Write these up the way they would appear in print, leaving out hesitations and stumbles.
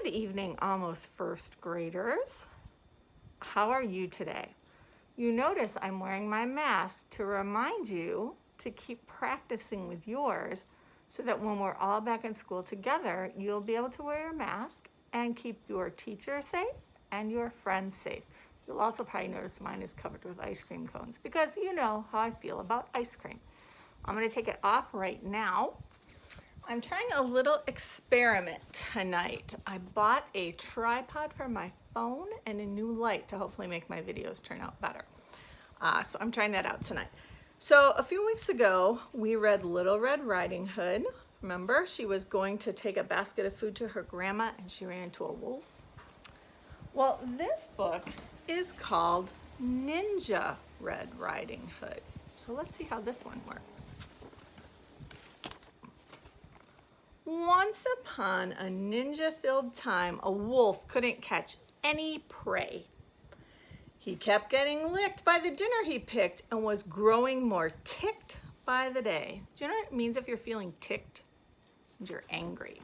Good evening, almost first graders. How are you today? You notice I'm wearing my mask to remind you to keep practicing with yours so that when we're all back in school together, you'll be able to wear your mask and keep your teacher safe and your friends safe. You'll also probably notice mine is covered with ice cream cones because you know how I feel about ice cream. I'm going to take it off right now. I'm trying a little experiment tonight. I bought a tripod for my phone and a new light to hopefully make my videos turn out better. So I'm trying that out tonight. So a few weeks ago, we read Little Red Riding Hood. Remember, she was going to take a basket of food to her grandma and she ran into a wolf. Well, this book is called Ninja Red Riding Hood. So let's see how this one works. Once upon a ninja-filled time, a wolf couldn't catch any prey. He kept getting licked by the dinner he picked and was growing more ticked by the day. Do you know what it means if you're feeling ticked? It means you're angry.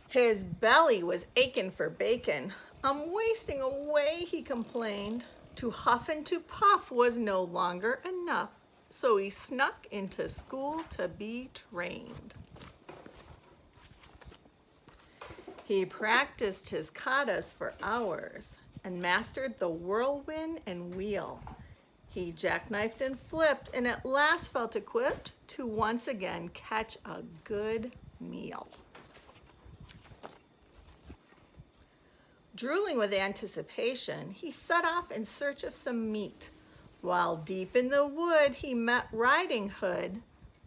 His belly was aching for bacon. I'm wasting away, he complained. To huff and to puff was no longer enough. So he snuck into school to be trained. He practiced his katas for hours and mastered the whirlwind and wheel. He jackknifed and flipped and at last felt equipped to once again catch a good meal. Drooling with anticipation, he set off in search of some meat. While deep in the wood, he met Riding Hood.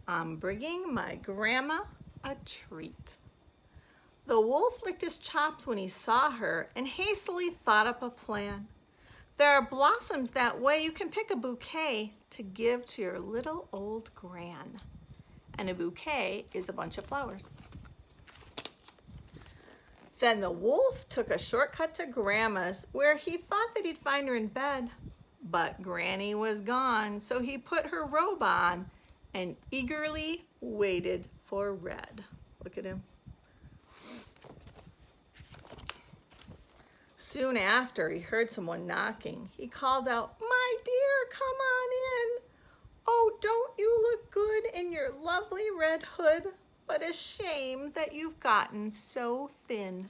I'm bringing my grandma a treat. The wolf licked his chops when he saw her and hastily thought up a plan. There are blossoms that way you can pick a bouquet to give to your little old gran. And a bouquet is a bunch of flowers. Then the wolf took a shortcut to Grandma's where he thought that he'd find her in bed. But Granny was gone, so he put her robe on and eagerly waited for Red. Look at him. Soon after, he heard someone knocking. He called out, "My dear, come on in. Oh, don't you look good in your lovely red hood? But a shame that you've gotten so thin."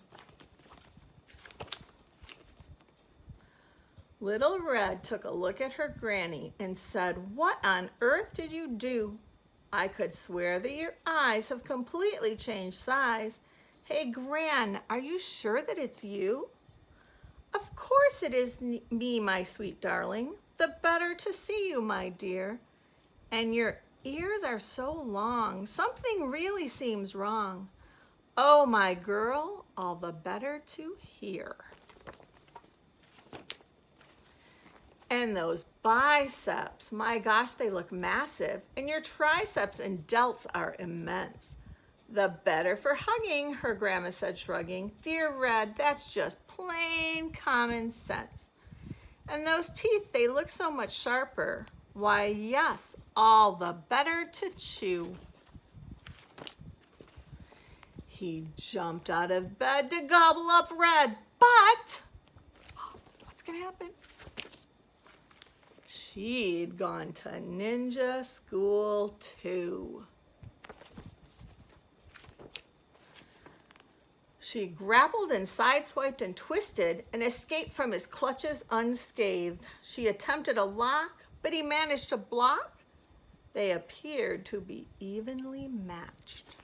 Little Red took a look at her granny and said, "What on earth did you do? I could swear that your eyes have completely changed size. Hey, Gran, are you sure that it's you?" "Of course it is me, my sweet darling. The better to see you, my dear. And your ears are so long. Something really seems wrong. Oh, my girl, all the better to hear." And those biceps, my gosh, they look massive. And your triceps and delts are immense. "The better for hugging," her grandma said, shrugging. "Dear Red, that's just plain common sense. And those teeth, they look so much sharper. Why, yes, all the better to chew." He jumped out of bed to gobble up Red, but what's gonna happen? She'd gone to ninja school too. She grappled and sideswiped and twisted and escaped from his clutches unscathed. She attempted a lock, but he managed to block. They appeared to be evenly matched.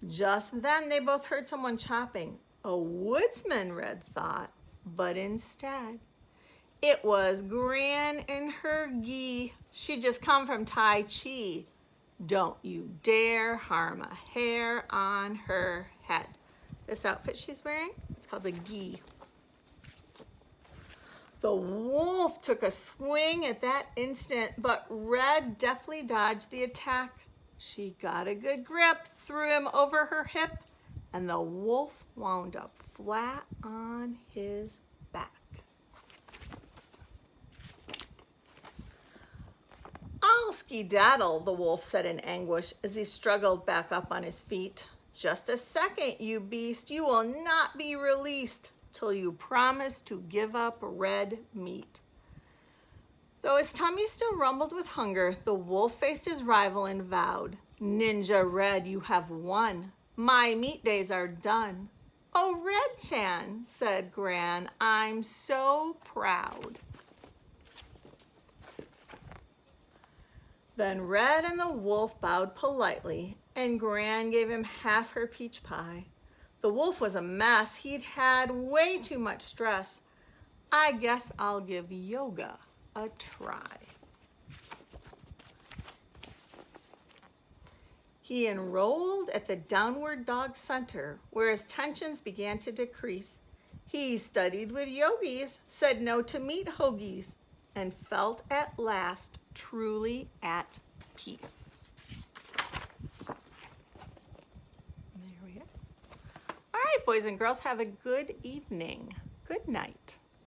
Just then they both heard someone chopping. A woodsman, Red thought, but instead it was Gran and her gi. She'd just come from Tai Chi. Don't you dare harm a hair on her head. This outfit she's wearing, it's called the gi. The wolf took a swing at that instant, but Red deftly dodged the attack. She got a good grip, threw him over her hip, and the wolf wound up flat on his back. I'll skedaddle, the wolf said in anguish as he struggled back up on his feet. Just a second, you beast. You will not be released till you promise to give up red meat. Though his tummy still rumbled with hunger, the wolf faced his rival and vowed, Ninja Red, you have won. My meat days are done. Oh, Red Chan, said Gran, I'm so proud. Then Red and the wolf bowed politely, and Gran gave him half her peach pie. The wolf was a mess. He'd had way too much stress. I guess I'll give yoga a try. He enrolled at the Downward Dog Center, where his tensions began to decrease. He studied with yogis, said no to meat hoagies, and felt at last truly at peace. There we go. All right, boys and girls, have a good evening. Good night.